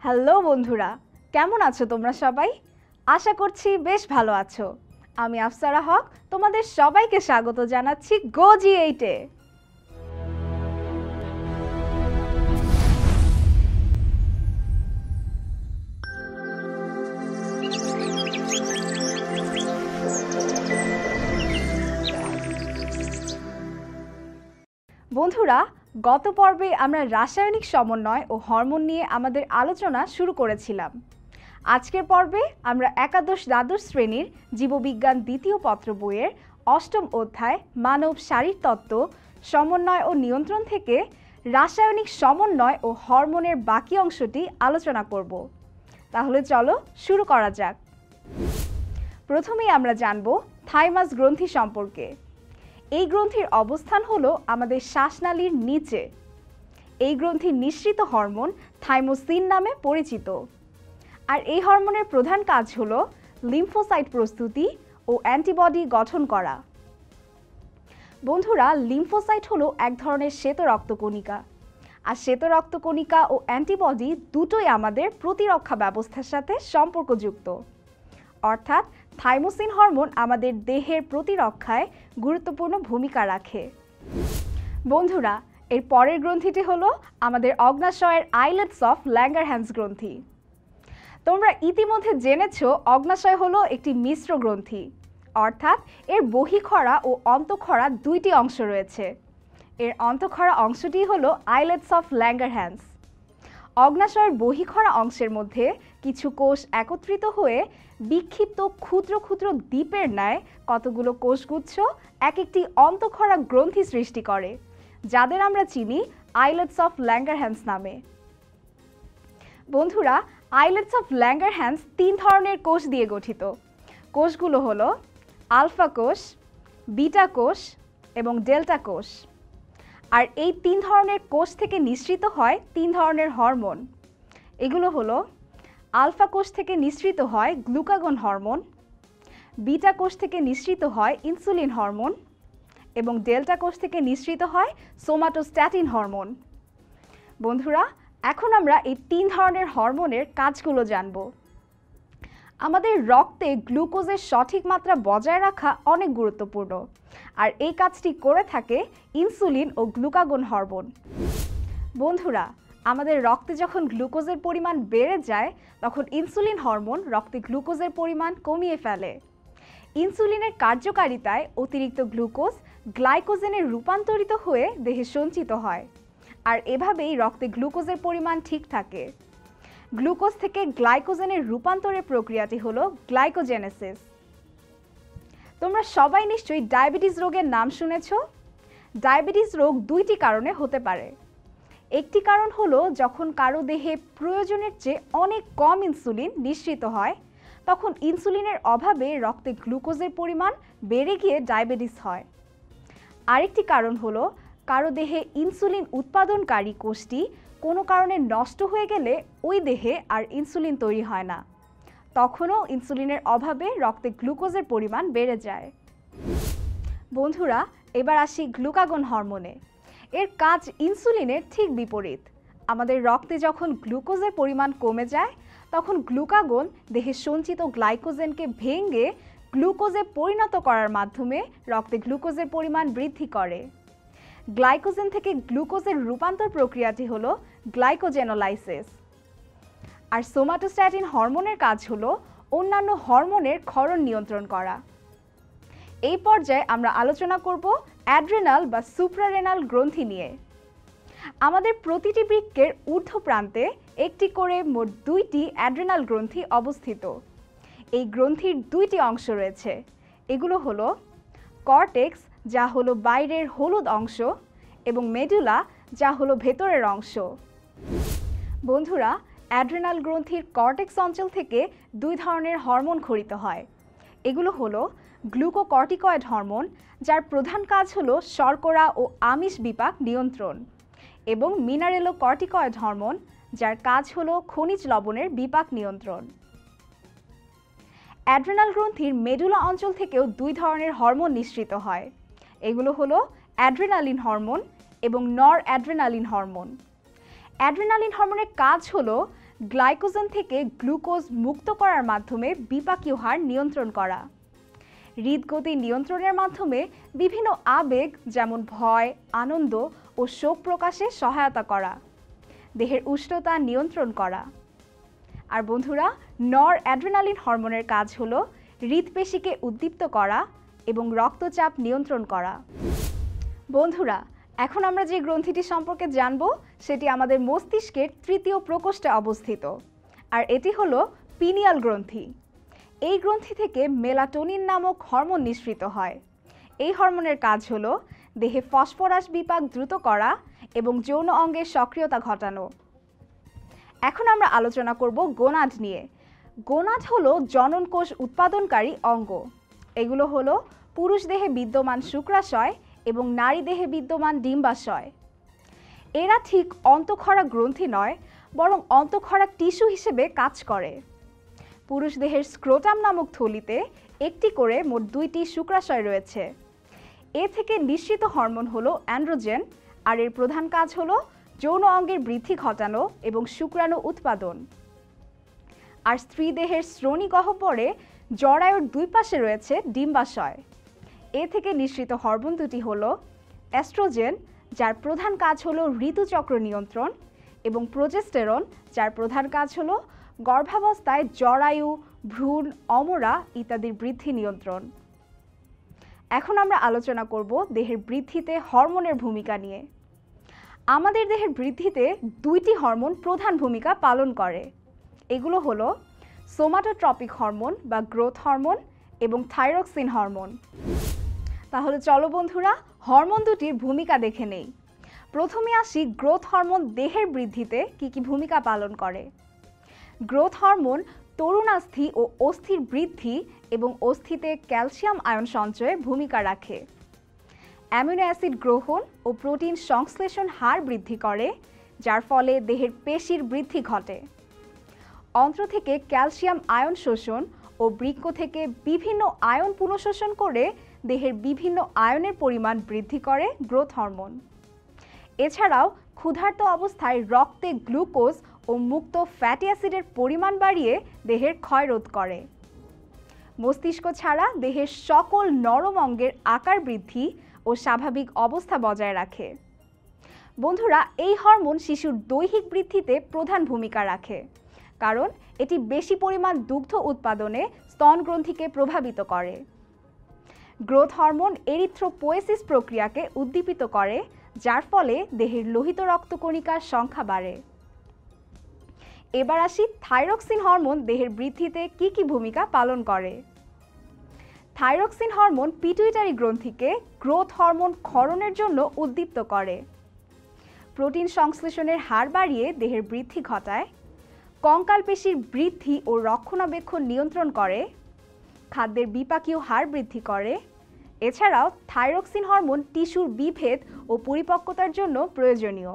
Hello বন্ধুরা, কেমন আছো তোমরা সবাই? আশা করছি বেশ ভালো আছো। আমি আফসারা হক তোমাদের সবাইকে স্বাগত জানাচ্ছি গো জি8-এ। বন্ধুরা, গত পর্বে আমরা রাসায়নিক সমন্বয় ও হরমোন নিয়ে আমাদের আলোচনা শুরু করেছিলাম। আজকের পর্বে আমরা একাদশ দ্বাদশ শ্রেণীর জীববিজ্ঞান দ্বিতীয় পত্র বইয়ের অষ্টম অধ্যায় মানব শারীরতত্ত্ব সমন্বয় ও নিয়ন্ত্রণ থেকে রাসায়নিক সমন্বয় ও হরমোনের বাকি অংশটি আলোচনা করব। তাহলে চলো শুরু করা যাক। প্রথমেই আমরা জানব থাইমাস গ্রন্থি সম্পর্কে। এই গ্রন্থির অবস্থান হলো আমাদের শ্বাসনালীর নিচে। এই গ্রন্থির নিঃসৃত হরমোন থাইমোসিন নামে পরিচিত। আর এই হরমোনের প্রধান কাজ হলো লিম্ফোসাইট প্রস্তুতি ও অ্যান্টিবডি গঠন করা। বন্ধুরা, লিম্ফোসাইট হলো এক ধরনের শ্বেত রক্তকণিকা। আর শ্বেত রক্তকণিকা ও অ্যান্টিবডি দুটোই আমাদের প্রতিরক্ষা ব্যবস্থার সাথে সম্পর্কযুক্ত। অর্থাৎ থাইমোসিন হরমোন আমাদের দেহের প্রতিরক্ষায় গুরুত্বপূর্ণ ভূমিকা রাখে। বন্ধুরা, এর পরের গ্রন্থিটি হলো আমাদের অগ্ন্যাশয়ের আইলেটস অফ ল্যাঙ্গারহ্যান্স গ্রন্থি। তোমরা ইতিমধ্যে জেনেছো অগ্ন্যাশয় হলো একটি মিশ্র গ্রন্থি, অর্থাৎ এর বহিঃখরা ও অন্তঃখরা দুইটি অংশ রয়েছে। এর অন্তঃখরা অংশটি হলো আইলেটস অফ ল্যাঙ্গারহ্যান্স। অগ্ন্যাশয়ের বহিঃখরা অংশের মধ্যে কিছু কোষ একত্রিত হয়ে বিক্ষিপ্ত ক্ষুদ্র ক্ষুদ্র দ্বীপের ন্যায় কতগুলো কোষগুচ্ছ এক একটি অন্তঃখরা গ্রন্থি সৃষ্টি করে, যাদের আমরা চিনি আইলেটস অফ ল্যাঙ্গারহ্যান্স নামে। বন্ধুরা, আইলেটস অফ ল্যাঙ্গারহ্যান্স তিন ধরনের কোষ দিয়ে গঠিত। কোষগুলো হলো আলফা কোষ, বিটা কোষ এবং ডেল্টা কোষ। আর এই তিন ধরনের কোষ থেকে নিঃসৃত হয় তিন ধরনের হরমোন। এগুলো হলো আলফা কোষ থেকে নিঃসৃত হয় গ্লুকাগন হরমোন, বিটা কোষ থেকে নিঃসৃত হয় ইনসুলিন হরমোন এবং ডেল্টা কোষ থেকে নিঃসৃত হয় সোমাটোস্ট্যাটিন হরমোন। বন্ধুরা, এখন আমরা এই তিন ধরনের হরমোনের কাজগুলো জানব। আমাদের রক্তে গ্লুকোজের সঠিক মাত্রা বজায় রাখা অনেক গুরুত্বপূর্ণ, আর এই কাজটি করে থাকে ইনসুলিন ও গ্লুকাগন হরমোন। বন্ধুরা, আমাদের রক্তে যখন গ্লুকোজের পরিমাণ বেড়ে যায় তখন ইনসুলিন হরমোন রক্তে গ্লুকোজের পরিমাণ কমিয়ে ফেলে। ইনসুলিনের কার্যকারিতায় অতিরিক্ত গ্লুকোজ গ্লাইকোজেনে রূপান্তরিত হয়ে দেহে সঞ্চিত হয়, আর এভাবেই রক্তে গ্লুকোজের পরিমাণ ঠিক থাকে। গ্লুকোজ থেকে গ্লাইকোজেনের রূপান্তরের প্রক্রিয়াটি হলো গ্লাইকোজেনেসিস। তোমরা সবাই নিশ্চয়ই ডায়াবেটিস রোগের নাম শুনেছ। ডায়াবেটিস রোগ দুইটি কারণে হতে পারে। একটি কারণ হলো যখন কারো দেহে প্রয়োজনের চেয়ে অনেক কম ইনসুলিন নিঃসৃত হয়, তখন ইনসুলিনের অভাবে রক্তে গ্লুকোজের পরিমাণ বেড়ে গিয়ে ডায়াবেটিস হয়। আরেকটি কারণ হলো কারো দেহে ইনসুলিন উৎপাদনকারী কোষটি কোনো কারণে নষ্ট হয়ে গেলে ওই দেহে আর ইনসুলিন তৈরি হয় না, তখনও ইনসুলিনের অভাবে রক্তে গ্লুকোজের পরিমাণ বেড়ে যায়। বন্ধুরা, এবার আসি গ্লুকাগন হরমোনে। এর কাজ ইনসুলিনের ঠিক বিপরীত। আমাদের রক্তে যখন গ্লুকোজের পরিমাণ কমে যায় তখন গ্লুকাগন দেহে সঞ্চিত গ্লাইকোজেনকে ভেঙে গ্লুকোজে পরিণত করার মাধ্যমে রক্তে গ্লুকোজের পরিমাণ বৃদ্ধি করে। গ্লাইকোজেন থেকে গ্লুকোজের রূপান্তর প্রক্রিয়াটি হলো গ্লাইকোজেনোলাইসিস। আর সোমাটোস্ট্যাটিন হরমোনের কাজ হলো অন্যান্য হরমোনের ক্ষরণ নিয়ন্ত্রণ করা। এই পর্যায়ে আমরা আলোচনা করব অ্যাড্রেনাল বা সুপ্রারেনাল গ্রন্থি নিয়ে। আমাদের প্রতিটি বৃক্কের ঊর্ধ্ব প্রান্তে একটি করে মোট দুইটি অ্যাড্রেনাল গ্রন্থি অবস্থিত। এই গ্রন্থির দুইটি অংশ রয়েছে। এগুলো হলো কর্টেক্স, যা হলো বাইরের হলুদ অংশ, এবং মেডুলা, যা হলো ভেতরের অংশ। বন্ধুরা, অ্যাড্রেনাল গ্রন্থির কর্টেক্স অঞ্চল থেকে দুই ধরনের হরমোন ক্ষরিত হয়। এগুলো হলো গ্লুকোকর্টিকয়েড হরমোন, যার প্রধান কাজ হলো শর্করা ও আমিষ বিপাক নিয়ন্ত্রণ, এবং মিনারেলোকর্টিকয়েড হরমোন, যার কাজ হলো খনিজ লবণের বিপাক নিয়ন্ত্রণ। অ্যাড্রেনাল গ্রন্থির মেডুলা অঞ্চল থেকেও দুই ধরনের হরমোন নিঃসৃত হয়। এগুলো হলো অ্যাড্রেনালিন হরমোন এবং নর অ্যাড্রেনালিন হরমোন। অ্যাড্রেনালিন হরমোনের কাজ হলো গ্লাইকোজেন থেকে গ্লুকোজ মুক্ত করার মাধ্যমে বিপাকীয় হার নিয়ন্ত্রণ করা। হৃদগতি নিয়ন্ত্রণের মাধ্যমে বিভিন্ন আবেগ যেমন ভয়, আনন্দ ও শোক প্রকাশে সহায়তা করা। দেহের উষ্ণতা নিয়ন্ত্রণ করা। আর বন্ধুরা, নরঅ্যাড্রেনালিন হরমোনের কাজ হলো হৃৎপেশিকে উদ্দীপ্ত করা এবং রক্তচাপ নিয়ন্ত্রণ করা। বন্ধুরা, এখন আমরা যে গ্রন্থিটি সম্পর্কে জানব সেটি আমাদের মস্তিষ্কের তৃতীয় প্রকোষ্ঠে অবস্থিত, আর এটি হলো পিনিয়াল গ্রন্থি। এই গ্রন্থি থেকে মেলাটোনিন নামক হরমোন নিঃসৃত হয়। এই হরমোনের কাজ হলো দেহে ফসফরাস বিপাক দ্রুত করা এবং যৌন অঙ্গের সক্রিয়তা ঘটানো। এখন আমরা আলোচনা করব গোনাড নিয়ে। গোনাড হলো জননকোষ উৎপাদনকারী অঙ্গ। এগুলো হলো পুরুষ দেহে বিদ্যমান শুক্রাশয় এবং নারী দেহে বিদ্যমান ডিম্বাশয়। এরা ঠিক অন্তঃক্ষরা গ্রন্থি নয়, বরং অন্তঃক্ষরা টিস্যু হিসেবে কাজ করে। পুরুষ দেহের স্ক্রোটাম নামক থলিতে একটি করে মোট 2টি শুক্রাশয় রয়েছে। এ থেকে নিঃসৃত হরমোন হলো অ্যান্ড্রোজেন, আর এর প্রধান কাজ হলো যৌন অঙ্গের বৃদ্ধি ঘটানো এবং শুক্রাণু উৎপাদন। আর স্ত্রী দেহের শ্রোণী গহ্বরে জরায়ুর দুই পাশে রয়েছে ডিম্বাশয়। এ থেকে নিঃসৃত হরমোন দুটি হলো এস্ট্রোজেন, যার প্রধান কাজ হলো ঋতুচক্র নিয়ন্ত্রণ, এবং প্রোজেস্টেরন, যার প্রধান কাজ হলো গর্ভাবস্থায় জরায়ু, ভ্রূণ, অমরা ইত্যাদির বৃদ্ধি নিয়ন্ত্রণ। এখন আমরা আলোচনা করব দেহের বৃদ্ধিতে হরমোনের ভূমিকা নিয়ে। আমাদের দেহের বৃদ্ধিতে 2টি হরমোন প্রধান ভূমিকা পালন করে। এগুলো হলো সোমাটোট্রপিক হরমোন বা গ্রোথ হরমোন এবং থাইরক্সিন হরমোন। তাহলে চলো বন্ধুরা, হরমোন দুটির ভূমিকা দেখে নেই। প্রথমে আসি গ্রোথ হরমোন দেহের বৃদ্ধিতে কী কী ভূমিকা পালন করে। গ্রোথ হরমোন তরুণাস্থি ও অস্থির বৃদ্ধি এবং অস্থিতে ক্যালসিয়াম আয়ন সঞ্চয়ে ভূমিকা রাখে। অ্যামিনো অ্যাসিড গ্রহণ ও প্রোটিন সংশ্লেষণ হার বৃদ্ধি করে, যার ফলে দেহের পেশির বৃদ্ধি ঘটে। অন্ত্র থেকে ক্যালসিয়াম আয়ন শোষণ ও বৃক্ক থেকে বিভিন্ন আয়ন পুনঃশোষণ করে দেহের বিভিন্ন আয়নের পরিমাণ বৃদ্ধি করে গ্রোথ হরমোন। এছাড়াও ক্ষুধার্ত অবস্থায় রক্তে গ্লুকোজ ও মুক্ত ফ্যাটি অ্যাসিডের পরিমাণ বাড়িয়ে দেহের ক্ষয়রোধ করে। মস্তিষ্ক ছাড়া দেহের সকল নরম অঙ্গের আকার বৃদ্ধি ও স্বাভাবিক অবস্থা বজায় রাখে। বন্ধুরা, এই হরমোন শিশুর দৈহিক বৃদ্ধিতে প্রধান ভূমিকা রাখে, কারণ এটি বেশি পরিমাণ দুগ্ধ উৎপাদনে স্তন গ্রন্থিকে প্রভাবিত করে। গ্রোথ হরমোন এরিথ্রোপোয়েসিস প্রক্রিয়াকে উদ্দীপিত করে, যার ফলে দেহের লোহিত রক্তকণিকার সংখ্যা বাড়ে। এবার আসি থাইরক্সিন হরমোন দেহের বৃদ্ধিতে কী কী ভূমিকা পালন করে। থাইরক্সিন হরমোন পিটুইটারি গ্রন্থিকে গ্রোথ হরমোন ক্ষরণের জন্য উদ্দীপ্ত করে। প্রোটিন সংশ্লেষণের হার বাড়িয়ে দেহের বৃদ্ধি ঘটায়। কঙ্কাল পেশির বৃদ্ধি ও রক্ষণাবেক্ষণ নিয়ন্ত্রণ করে। খাদ্যের বিপাকীয় হার বৃদ্ধি করে। এছাড়াও থাইরক্সিন হরমোন টিস্যুর বিভেদ ও পরিপক্কতার জন্য প্রয়োজনীয়।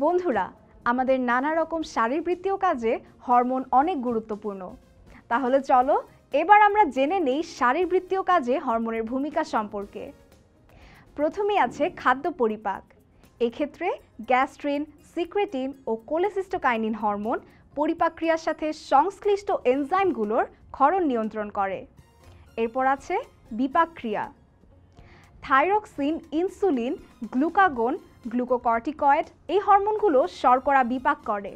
বন্ধুরা, আমাদের নানা রকম শারীরবৃত্তীয় কাজে হরমোন অনেক গুরুত্বপূর্ণ। তাহলে চলো এবার আমরা জেনে নেই শারীরবৃত্তীয় কাজে হরমোনের ভূমিকা সম্পর্কে। প্রথমেই আছে খাদ্য পরিপাক। এক্ষেত্রে গ্যাস্ট্রিন, সিক্রেটিন ও কোলেসিস্টোকাইনিন হরমোন পরিপাক ক্রিয়ার সাথে সংশ্লিষ্ট এনজাইমগুলোর ক্ষরণ নিয়ন্ত্রণ করে। এরপর আছে বিপাক ক্রিয়া। থাইরক্সিন, ইনসুলিন, গ্লুকাগন, গ্লুকোকর্টিকয়েড এই হরমোনগুলো শর্করা বিপাক করে।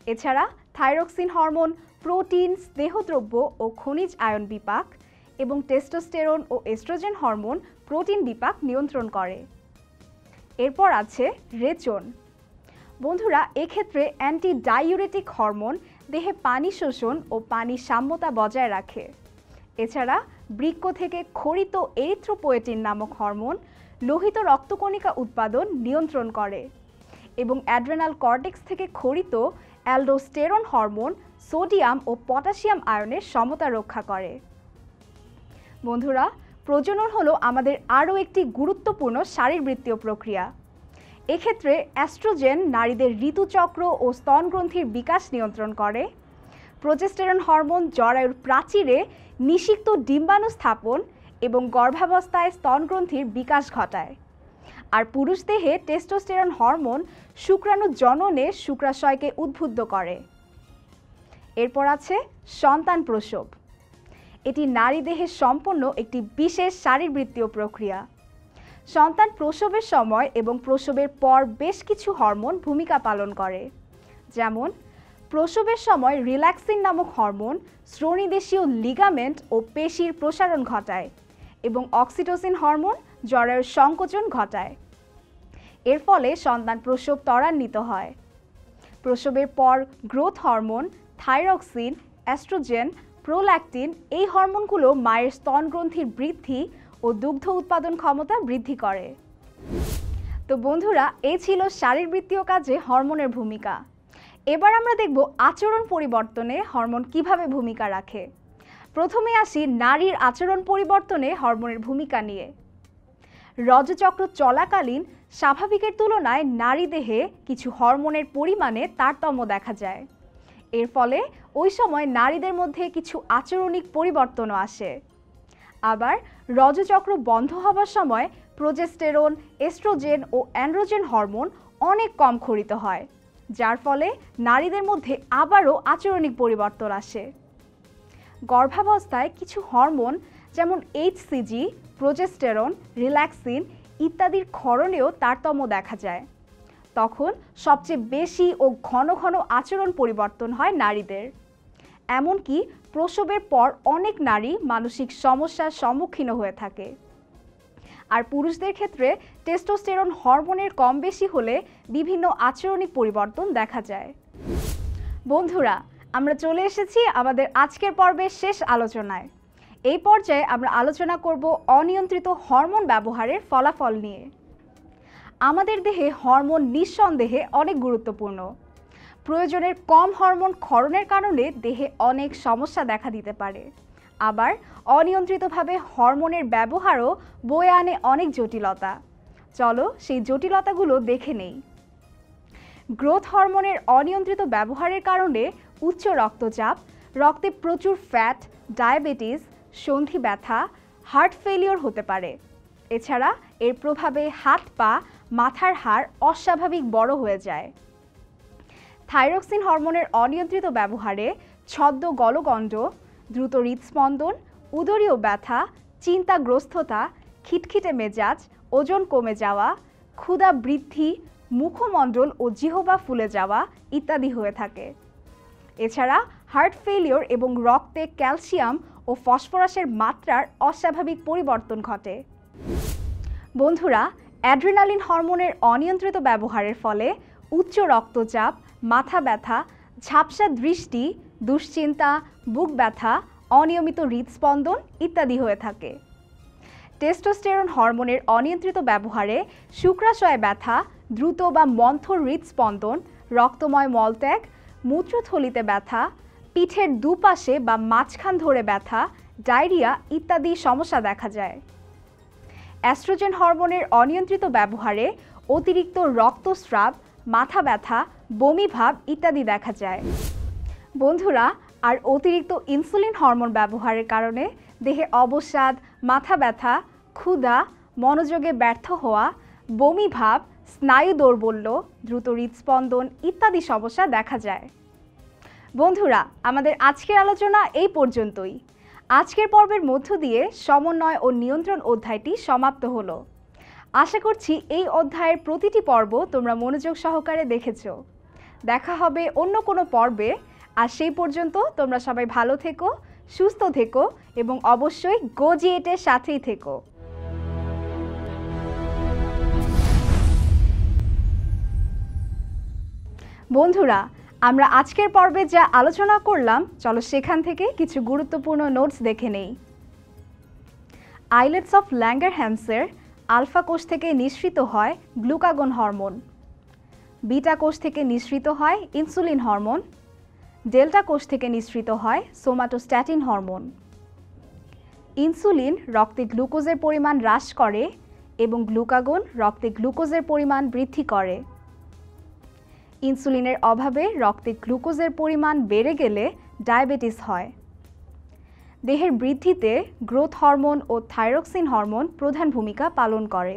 এছাড়া থাইরক্সিন হরমোন প্রোটিন, স্নেহদ্রব্য ও খনিজ আয়ন বিপাক এবং টেস্টোস্টেরন ও এস্ট্রোজেন হরমোন প্রোটিন বিপাক নিয়ন্ত্রণ করে। এরপর আছে রেচন। বন্ধুরা, এক্ষেত্রে অ্যান্টি ডাইউরেটিক হরমোন দেহে পানি শোষণ ও পানির সাম্যতা বজায় রাখে। এছাড়া বৃক্ক থেকে ক্ষরিত এরিথ্রোপোয়েটিন নামক হরমোন লোহিত রক্তকণিকা উৎপাদন নিয়ন্ত্রণ করে এবং অ্যাড্রেনাল কর্টেক্স থেকে ক্ষরিত অ্যালডোস্টেরন হরমোন সোডিয়াম ও পটাশিয়াম আয়নের সমতা রক্ষা করে। বন্ধুরা, প্রজনন হলো আমাদের আরও একটি গুরুত্বপূর্ণ শারীরবৃত্তীয় প্রক্রিয়া। এক্ষেত্রে অ্যাস্ট্রোজেন নারীদের ঋতুচক্র ও স্তনগ্রন্থির বিকাশ নিয়ন্ত্রণ করে। প্রোজেস্টেরন হরমোন জরায়ুর প্রাচীরে নিষিক্ত ডিম্বাণু স্থাপন এবং গর্ভাবস্থায় স্তনগ্রন্থির বিকাশ ঘটায়। আর পুরুষ দেহে টেস্টোস্টেরন হরমোন শুক্রাণু জননে শুক্রাশয়কে উদ্বুদ্ধ করে। এরপর আছে সন্তান প্রসব। এটি নারী দেহে সম্পন্ন একটি বিশেষ শারীরবৃত্তীয় প্রক্রিয়া। সন্তান প্রসবের সময় এবং প্রসবের পর বেশ কিছু হরমোন ভূমিকা পালন করে, যেমন প্রসবের সময় রিল্যাক্সিন নামক হরমোন শ্রোণীদেশীয় লিগামেন্ট ও পেশির প্রসারণ ঘটায় এবং অক্সিটোসিন হরমোন জরায়ুর সংকোচন ঘটায়। এর ফলে সন্তান প্রসব ত্বরান্বিত হয়। প্রসবের পর growth hormone, thyroxine, oestrogen, prolactin এই হরমোনগুলো মায়ের স্তনগ্রন্থির বৃদ্ধি ও দুগ্ধ উৎপাদন ক্ষমতা বৃদ্ধি করে। তো বন্ধুরা, এই ছিল শারীরবৃত্তীয় কাজে হরমোনের ভূমিকা। এবার আমরা দেখব আচরণ পরিবর্তনে হরমোন কিভাবে ভূমিকা রাখে। প্রথমে আসি নারীর আচরণ পরিবর্তনে হরমোনের ভূমিকা নিয়ে। রজচক্র চলাকালীন স্বাভাবিকের তুলনায় নারী দেহে কিছু হরমোনের পরিমাণে তারতম্য দেখা যায়। এর ফলে ওই সময় নারীদের মধ্যে কিছু আচরণিক পরিবর্তনও আসে। আবার রজচক্র বন্ধ হবার সময় প্রোজেস্টেরন, এস্ট্রোজেন ও অ্যান্ড্রোজেন হরমোন অনেক কম ক্ষরিত হয়, যার ফলে নারীদের মধ্যে আবারও আচরণিক পরিবর্তন আসে। গর্ভাবস্থায় কিছু হরমোন যেমন এইচসিজি, প্রোজেস্টেরন, রিল্যাক্সিন ইত্যাদির ক্ষরণেও তারতম্য দেখা যায়। তখন সবচেয়ে বেশি ও ঘন ঘন আচরণ পরিবর্তন হয় নারীদের। এমনকি প্রসবের পর অনেক নারী মানসিক সমস্যার সম্মুখীন হয়ে থাকে। আর পুরুষদের ক্ষেত্রে টেস্টোস্টেরন হরমোনের কম বেশি হলে বিভিন্ন আচরণিক পরিবর্তন দেখা যায়। বন্ধুরা, আমরা চলে এসেছি আমাদের আজকের পর্বের শেষ আলোচনায়। এই পর্যায়ে আমরা আলোচনা করব অনিয়ন্ত্রিত হরমোন ব্যবহারের ফলাফল নিয়ে। আমাদের দেহে হরমোন নিঃসন্দেহে অনেক গুরুত্বপূর্ণ। প্রয়োজনের কম হরমোন ক্ষরণের কারণে দেহে অনেক সমস্যা দেখা দিতে পারে। আবার অনিয়ন্ত্রিতভাবে হরমোনের ব্যবহারও বয়ে আনে অনেক জটিলতা। চলো সেই জটিলতাগুলো দেখে নেই। গ্রোথ হরমোনের অনিয়ন্ত্রিত ব্যবহারের কারণে উচ্চ রক্তচাপ, রক্তে প্রচুর ফ্যাট, ডায়াবেটিস, সন্ধি ব্যথা, হার্ট ফেলিওর হতে পারে। এছাড়া এর প্রভাবে হাত পা, মাথার হাড় অস্বাভাবিক বড় হয়ে যায়। থাইরক্সিন হরমোনের অনিয়ন্ত্রিত ব্যবহারে ছদ্ম গলগণ্ড, দ্রুত হৃদস্পন্দন, উদরীয় ব্যথা, চিন্তাগ্রস্ততা, খিটখিটে মেজাজ, ওজন কমে যাওয়া, ক্ষুধা বৃদ্ধি, মুখমণ্ডল ও জিহ্বা ফুলে যাওয়া ইত্যাদি হয়ে থাকে। এছাড়া হার্ট ফেলিওর এবং রক্তে ক্যালসিয়াম ও ফসফরাসের মাত্রার অস্বাভাবিক পরিবর্তন ঘটে। বন্ধুরা, অ্যাড্রিনালিন হরমোনের অনিয়ন্ত্রিত ব্যবহারের ফলে উচ্চ রক্তচাপ, মাথা ব্যথা, ঝাপসা দৃষ্টি, দুশ্চিন্তা, বুক ব্যথা, অনিয়মিত হৃদস্পন্দন ইত্যাদি হয়ে থাকে। টেস্টোস্টেরন হরমোনের অনিয়ন্ত্রিত ব্যবহারে শুক্রাশয়ে ব্যথা, দ্রুত বা মন্থর হৃদস্পন্দন, রক্তময় মলত্যাগ, মূত্রথলিতে ব্যথা, পিঠের দুপাশে বা মাঝখান ধরে ব্যথা, ডায়রিয়া ইত্যাদি সমস্যা দেখা যায়। অ্যাস্ট্রোজেন হরমোনের অনিয়ন্ত্রিত ব্যবহারে অতিরিক্ত রক্তস্রাব, মাথা ব্যথা, বমি ভাব ইত্যাদি দেখা যায়। বন্ধুরা, আর অতিরিক্ত ইনসুলিন হরমোন ব্যবহারের কারণে দেহে অবসাদ, মাথা ব্যথা, ক্ষুধা, মনোযোগে ব্যর্থ হওয়া, বমি ভাব, স্নায়ু দৌর্বল্য, দ্রুত হৃদস্পন্দন ইত্যাদি সমস্যা দেখা যায়। বন্ধুরা, আমাদের আজকের আলোচনা এই পর্যন্তই। আজকের পর্বের মধ্য দিয়ে সমন্বয় ও নিয়ন্ত্রণ অধ্যায়টি সমাপ্ত হলো। আশা করছি এই অধ্যায়ের প্রতিটি পর্ব তোমরা মনোযোগ সহকারে দেখেছো। দেখা হবে অন্য কোনো পর্বে। আর সেই পর্যন্ত তোমরা সবাই ভালো থেকো, সুস্থ থেকো এবং অবশ্যই গোজিয়েটের সাথেই থেকো। বন্ধুরা, আমরা আজকের পর্বে যা আলোচনা করলাম, চলো সেখান থেকে কিছু গুরুত্বপূর্ণ নোটস দেখে নেই। আইলেটস অফ ল্যাঙ্গারহ্যান্সের আলফা কোষ থেকে নিঃসৃত হয় গ্লুকাগন হরমোন, বিটা কোষ থেকে নিঃসৃত হয় ইনসুলিন হরমোন, ডেল্টা কোষ থেকে নিঃসৃত হয় সোমাটোস্ট্যাটিন হরমোন। ইনসুলিন রক্তে গ্লুকোজের পরিমাণ হ্রাস করে এবং গ্লুকাগন রক্তে গ্লুকোজের পরিমাণ বৃদ্ধি করে। ইনসুলিনের অভাবে রক্তে গ্লুকোজের পরিমাণ বেড়ে গেলে ডায়াবেটিস হয়। দেহের বৃদ্ধিতে গ্রোথ হরমোন ও থাইরক্সিন হরমোন প্রধান ভূমিকা পালন করে।